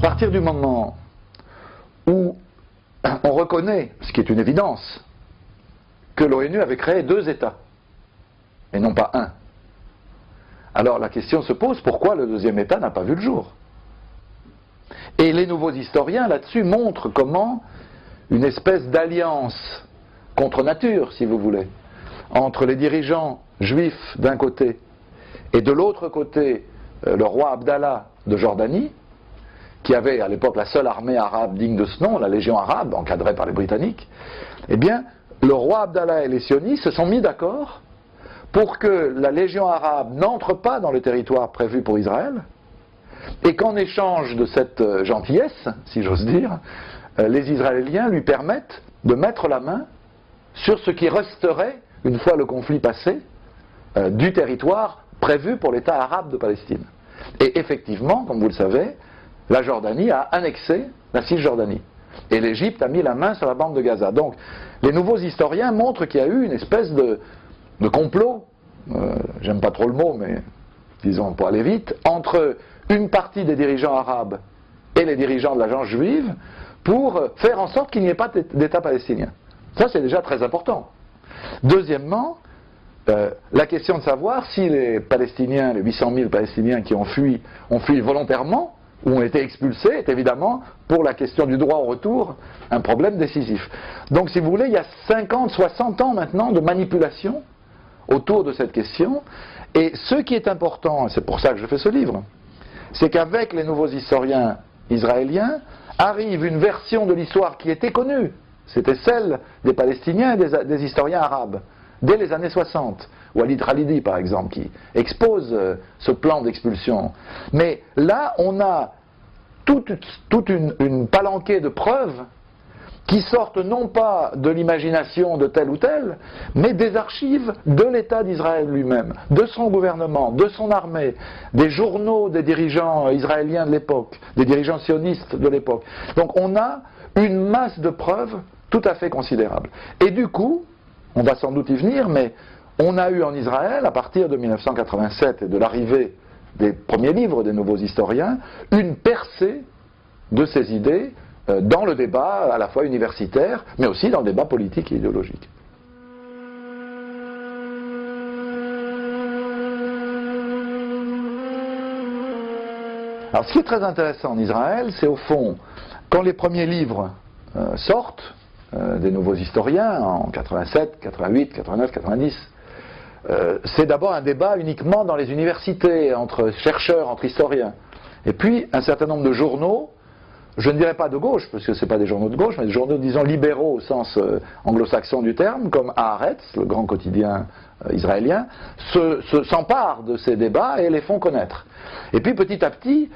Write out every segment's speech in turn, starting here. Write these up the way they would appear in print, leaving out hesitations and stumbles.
partir du moment où on reconnaît, ce qui est une évidence, que l'ONU avait créé 2 États, et non pas un, alors la question se pose, pourquoi le 2e État n'a pas vu le jour? Et les nouveaux historiens là-dessus montrent comment une espèce d'alliance contre nature, si vous voulez, entre les dirigeants juifs d'un côté et de l'autre côté le roi Abdallah de Jordanie, qui avait à l'époque la seule armée arabe digne de ce nom, la Légion arabe, encadrée par les Britanniques, eh bien, le roi Abdallah et les sionistes se sont mis d'accord pour que la Légion arabe n'entre pas dans le territoire prévu pour Israël, et qu'en échange de cette gentillesse, si j'ose dire, les Israéliens lui permettent de mettre la main sur ce qui resterait, une fois le conflit passé, du territoire prévu pour l'État arabe de Palestine. Et effectivement, comme vous le savez, la Jordanie a annexé la Cisjordanie. Et l'Égypte a mis la main sur la bande de Gaza. Donc, les nouveaux historiens montrent qu'il y a eu une espèce de complot, j'aime pas trop le mot, mais disons pour aller vite, entre une partie des dirigeants arabes et les dirigeants de l'agence juive pour faire en sorte qu'il n'y ait pas d'État palestinien. Ça, c'est déjà très important. Deuxièmement, la question de savoir si les Palestiniens, les 800 000 Palestiniens qui ont fui volontairement ou ont été expulsés, est évidemment, pour la question du droit au retour, un problème décisif. Donc, si vous voulez, il y a 50, 60 ans maintenant de manipulation autour de cette question, et ce qui est important, et c'est pour ça que je fais ce livre, c'est qu'avec les nouveaux historiens israéliens, arrive une version de l'histoire qui était connue, c'était celle des Palestiniens et des historiens arabes, dès les années 60. Walid Khalidi, par exemple, qui expose ce plan d'expulsion. Mais là, on a toute une palanquée de preuves qui sortent non pas de l'imagination de tel ou tel, mais des archives de l'État d'Israël lui-même, de son gouvernement, de son armée, des journaux des dirigeants israéliens de l'époque, des dirigeants sionistes de l'époque. Donc on a une masse de preuves tout à fait considérable. Et du coup, on va sans doute y venir, mais on a eu en Israël, à partir de 1987 et de l'arrivée des premiers livres des nouveaux historiens, une percée de ces idées dans le débat à la fois universitaire, mais aussi dans le débat politique et idéologique. Alors ce qui est très intéressant en Israël, c'est au fond, quand les premiers livres sortent, des nouveaux historiens, en 87, 88, 89, 90, c'est d'abord un débat uniquement dans les universités, entre chercheurs, entre historiens. Et puis un certain nombre de journaux, je ne dirais pas de gauche, parce que ce n'est pas des journaux de gauche, mais des journaux, disons, libéraux au sens anglo-saxon du terme, comme Haaretz, le grand quotidien israélien, s'emparent de ces débats et les font connaître. Et puis petit à petit,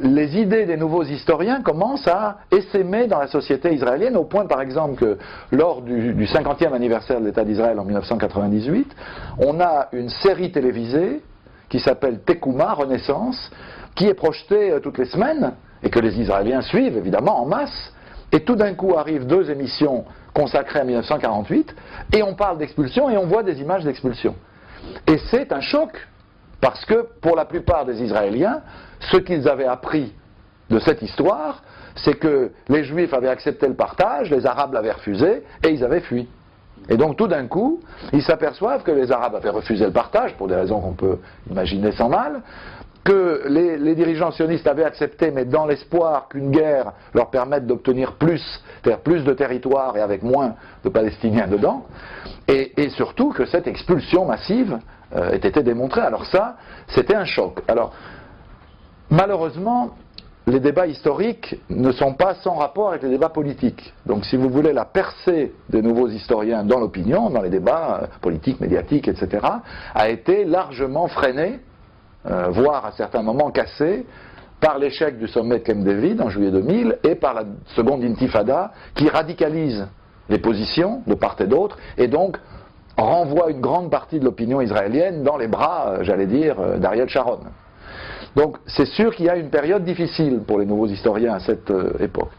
les idées des nouveaux historiens commencent à essaimer dans la société israélienne, au point par exemple que lors du 50e anniversaire de l'État d'Israël en 1998, on a une série télévisée qui s'appelle Tekouma, Renaissance, qui est projetée toutes les semaines, et que les Israéliens suivent évidemment en masse, et tout d'un coup arrivent 2 émissions consacrées à 1948, et on parle d'expulsion et on voit des images d'expulsion. Et c'est un choc, parce que pour la plupart des Israéliens, ce qu'ils avaient appris de cette histoire, c'est que les Juifs avaient accepté le partage, les Arabes l'avaient refusé, et ils avaient fui. Et donc tout d'un coup, ils s'aperçoivent que les Arabes avaient refusé le partage, pour des raisons qu'on peut imaginer sans mal, que les dirigeants sionistes avaient accepté, mais dans l'espoir qu'une guerre leur permette d'obtenir plus, c'est-à-dire plus de territoire et avec moins de Palestiniens dedans, et surtout que cette expulsion massive ait été démontrée. Alors ça, c'était un choc. Alors, malheureusement, les débats historiques ne sont pas sans rapport avec les débats politiques. Donc si vous voulez, la percée des nouveaux historiens dans l'opinion, dans les débats politiques, médiatiques, etc., a été largement freinée, voire à certains moments cassée, par l'échec du sommet de Camp David en juillet 2000 et par la seconde intifada qui radicalise les positions de part et d'autre et donc renvoie une grande partie de l'opinion israélienne dans les bras, j'allais dire, d'Ariel Sharon. Donc c'est sûr qu'il y a une période difficile pour les nouveaux historiens à cette époque.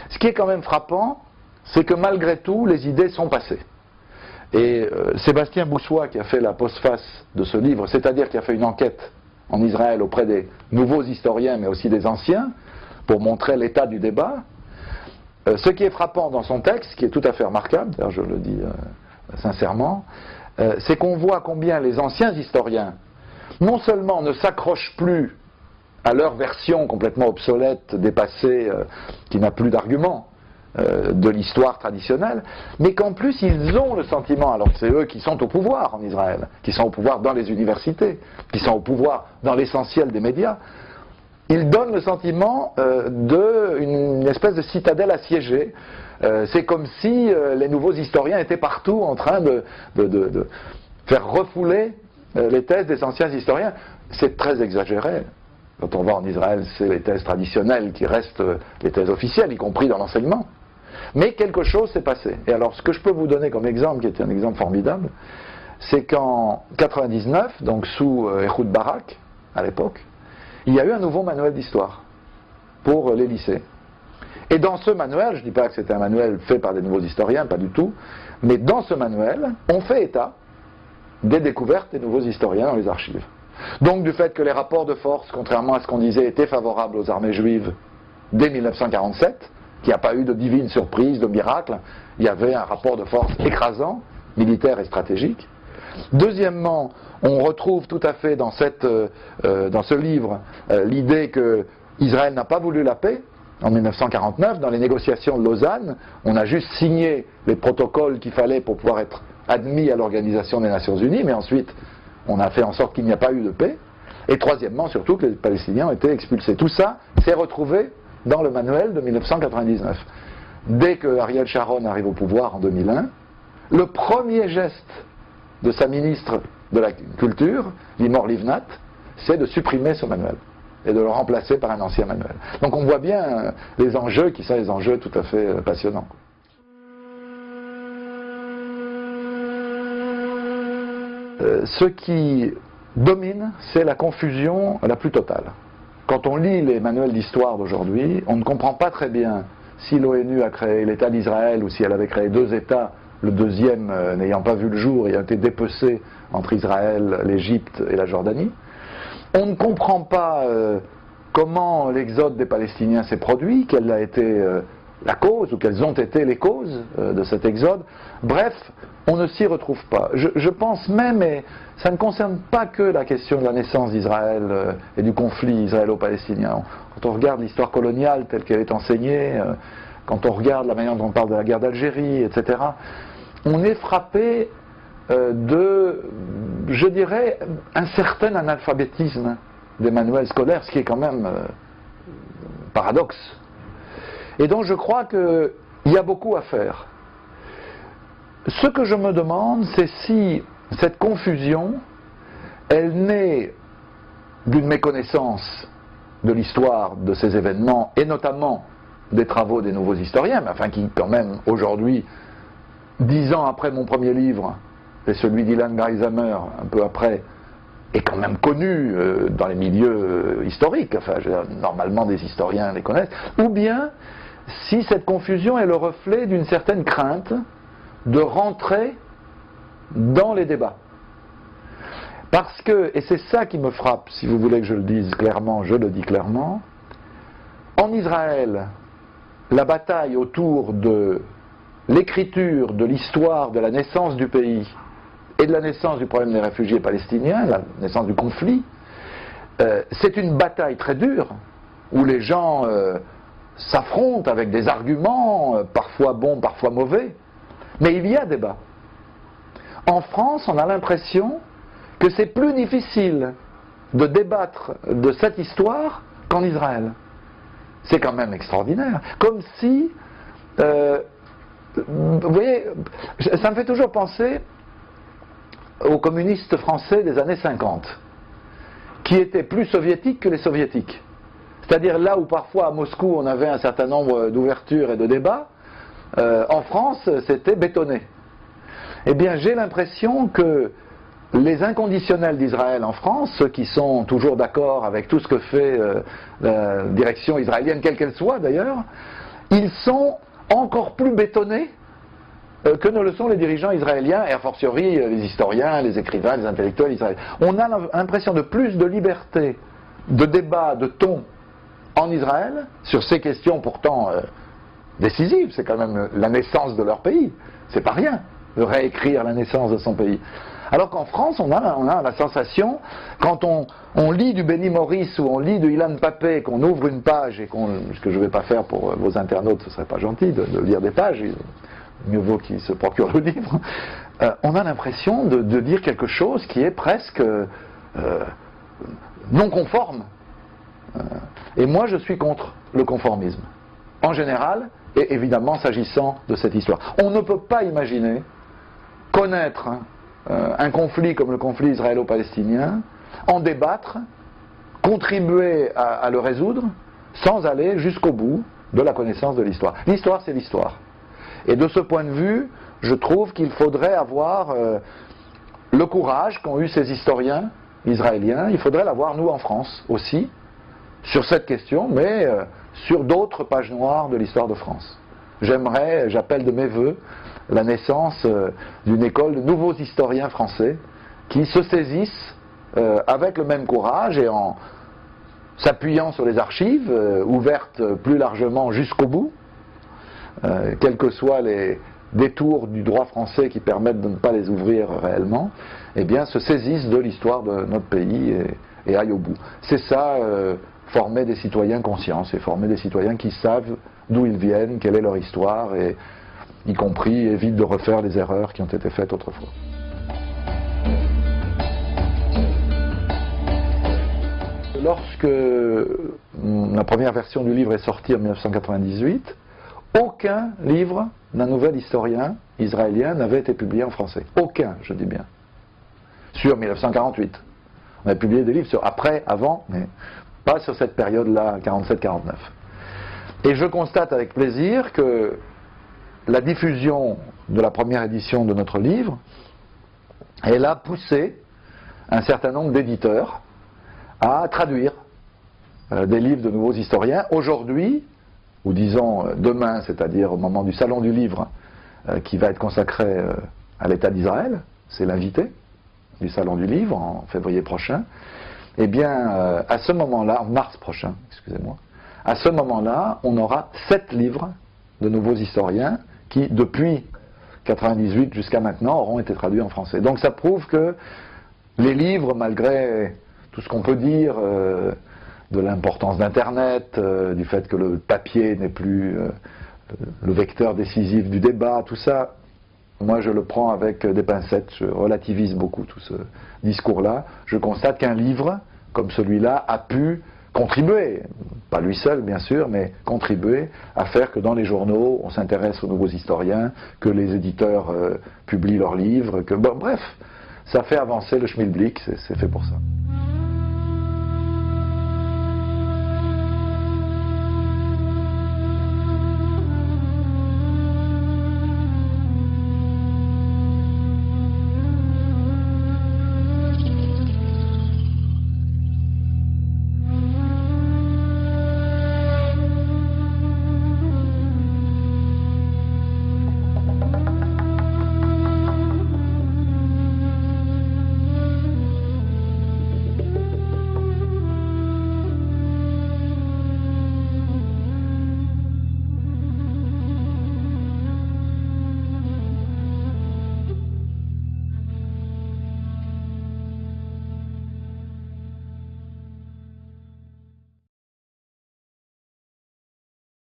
Ce qui est quand même frappant, c'est que malgré tout, les idées sont passées. Et Sébastien Boussois, qui a fait la postface de ce livre, c'est-à-dire qui a fait une enquête en Israël auprès des nouveaux historiens, mais aussi des anciens, pour montrer l'état du débat. Ce qui est frappant dans son texte, qui est tout à fait remarquable, d'ailleurs je le dis sincèrement, c'est qu'on voit combien les anciens historiens, non seulement ne s'accrochent plus à leur version complètement obsolète, dépassée, qui n'a plus d'argument, de l'histoire traditionnelle, mais qu'en plus ils ont le sentiment, alors que c'est eux qui sont au pouvoir en Israël, qui sont au pouvoir dans les universités, qui sont au pouvoir dans l'essentiel des médias, ils donnent le sentiment d'une espèce de citadelle assiégée. C'est comme si les nouveaux historiens étaient partout en train de faire refouler les thèses des anciens historiens. C'est très exagéré. Quand on va en Israël, c'est les thèses traditionnelles qui restent les thèses officielles, y compris dans l'enseignement. Mais quelque chose s'est passé. Et alors, ce que je peux vous donner comme exemple, qui est un exemple formidable, c'est qu'en 99, donc sous Ehud Barak, à l'époque, il y a eu un nouveau manuel d'histoire pour les lycées. Et dans ce manuel, je ne dis pas que c'était un manuel fait par des nouveaux historiens, pas du tout, mais dans ce manuel, on fait état des découvertes des nouveaux historiens dans les archives. Donc du fait que les rapports de force, contrairement à ce qu'on disait, étaient favorables aux armées juives dès 1947, qu'il n'y a pas eu de divine surprise, de miracle, il y avait un rapport de force écrasant, militaire et stratégique. Deuxièmement, on retrouve tout à fait dans ce livre l'idée que Israël n'a pas voulu la paix. En 1949, dans les négociations de Lausanne, on a juste signé les protocoles qu'il fallait pour pouvoir être admis à l'Organisation des Nations Unies, mais ensuite on a fait en sorte qu'il n'y a pas eu de paix. Et troisièmement, surtout que les Palestiniens ont été expulsés. Tout ça s'est retrouvé dans le manuel de 1999. Dès que Ariel Sharon arrive au pouvoir en 2001, le premier geste de sa ministre de la Culture, Limor Livnat, c'est de supprimer ce manuel et de le remplacer par un ancien manuel. Donc on voit bien les enjeux qui sont des enjeux tout à fait passionnants. Ce qui domine, c'est la confusion la plus totale. Quand on lit les manuels d'histoire d'aujourd'hui, on ne comprend pas très bien si l'ONU a créé l'État d'Israël ou si elle avait créé deux États, le deuxième n'ayant pas vu le jour et a été dépecé entre Israël, l'Égypte et la Jordanie. On ne comprend pas comment l'exode des Palestiniens s'est produit, quelle a été la cause ou quelles ont été les causes de cet exode. Bref, on ne s'y retrouve pas. Je pense même, et ça ne concerne pas que la question de la naissance d'Israël et du conflit israélo-palestinien. Quand on regarde l'histoire coloniale telle qu'elle est enseignée, quand on regarde la manière dont on parle de la guerre d'Algérie, etc., on est frappé je dirais, un certain analphabétisme des manuels scolaires, ce qui est quand même paradoxe. Et donc je crois qu'il y a beaucoup à faire. Ce que je me demande, c'est si cette confusion, elle naît d'une méconnaissance de l'histoire de ces événements, et notamment des travaux des nouveaux historiens, mais enfin qui quand même aujourd'hui, 10 ans après mon premier livre, et celui d'Ilan Greisamer un peu après, est quand même connu dans les milieux historiques, enfin normalement des historiens les connaissent, ou bien si cette confusion est le reflet d'une certaine crainte de rentrer dans les débats. Parce que, et c'est ça qui me frappe, si vous voulez que je le dise clairement, je le dis clairement, en Israël, la bataille autour de l'écriture, de l'histoire, de la naissance du pays, et de la naissance du problème des réfugiés palestiniens, la naissance du conflit, c'est une bataille très dure, où les gens s'affrontent avec des arguments, parfois bons, parfois mauvais, mais il y a débat. En France, on a l'impression que c'est plus difficile de débattre de cette histoire qu'en Israël. C'est quand même extraordinaire. Comme si, vous voyez, ça me fait toujours penser aux communistes français des années 50, qui étaient plus soviétiques que les soviétiques. C'est-à-dire là où parfois à Moscou on avait un certain nombre d'ouvertures et de débats, en France c'était bétonné. Eh bien j'ai l'impression que les inconditionnels d'Israël en France, ceux qui sont toujours d'accord avec tout ce que fait la direction israélienne, quelle qu'elle soit d'ailleurs, ils sont encore plus bétonnés que ne le sont les dirigeants israéliens, et a fortiori les historiens, les écrivains, les intellectuels israéliens. On a l'impression de plus de liberté, de débat, de ton en Israël, sur ces questions pourtant décisives. C'est quand même la naissance de leur pays. C'est pas rien de réécrire la naissance de son pays. Alors qu'en France, on a la sensation, quand on lit du Benny Morris ou on lit de Ilan Pappé, qu'on ouvre une page et ce que je ne vais pas faire pour vos internautes, ce ne serait pas gentil de lire des pages, mieux vaut qu'ils se procurent le livre, on a l'impression de lire quelque chose qui est presque non conforme. Et moi, je suis contre le conformisme, en général, et évidemment s'agissant de cette histoire. On ne peut pas imaginer connaître un conflit comme le conflit israélo-palestinien, en débattre, contribuer à le résoudre, sans aller jusqu'au bout de la connaissance de l'histoire. L'histoire, c'est l'histoire. Et de ce point de vue, je trouve qu'il faudrait avoir le courage qu'ont eu ces historiens israéliens, il faudrait l'avoir nous en France aussi, sur cette question, mais sur d'autres pages noires de l'histoire de France. J'appelle de mes voeux la naissance d'une école de nouveaux historiens français qui se saisissent avec le même courage et en s'appuyant sur les archives, ouvertes plus largement jusqu'au bout, quels que soient les détours du droit français qui permettent de ne pas les ouvrir réellement, eh bien se saisissent de l'histoire de notre pays et aillent au bout. C'est ça, former des citoyens conscients, c'est former des citoyens qui savent d'où ils viennent, quelle est leur histoire, et y compris évite de refaire les erreurs qui ont été faites autrefois. Lorsque la première version du livre est sortie en 1998, aucun livre d'un nouvel historien israélien n'avait été publié en français. Aucun, je dis bien. Sur 1948. On a publié des livres sur après, avant, mais pas sur cette période-là, 47-49. Et je constate avec plaisir que la diffusion de la première édition de notre livre, elle a poussé un certain nombre d'éditeurs à traduire des livres de nouveaux historiens. Aujourd'hui, ou disons demain, c'est-à-dire au moment du Salon du Livre, qui va être consacré à l'État d'Israël, c'est l'invité du Salon du Livre en février prochain, eh bien, à ce moment-là, en mars prochain, excusez-moi, à ce moment-là, on aura 7 livres de nouveaux historiens qui, depuis 98 jusqu'à maintenant, auront été traduits en français. Donc ça prouve que les livres, malgré tout ce qu'on peut dire de l'importance d'Internet, du fait que le papier n'est plus le vecteur décisif du débat, tout ça, moi je le prends avec des pincettes, je relativise beaucoup tout ce discours-là. Je constate qu'un livre comme celui-là a pu contribuer, pas lui seul bien sûr, mais contribuer à faire que dans les journaux on s'intéresse aux nouveaux historiens, que les éditeurs publient leurs livres, que bon, bref, ça fait avancer le schmilblick, c'est fait pour ça.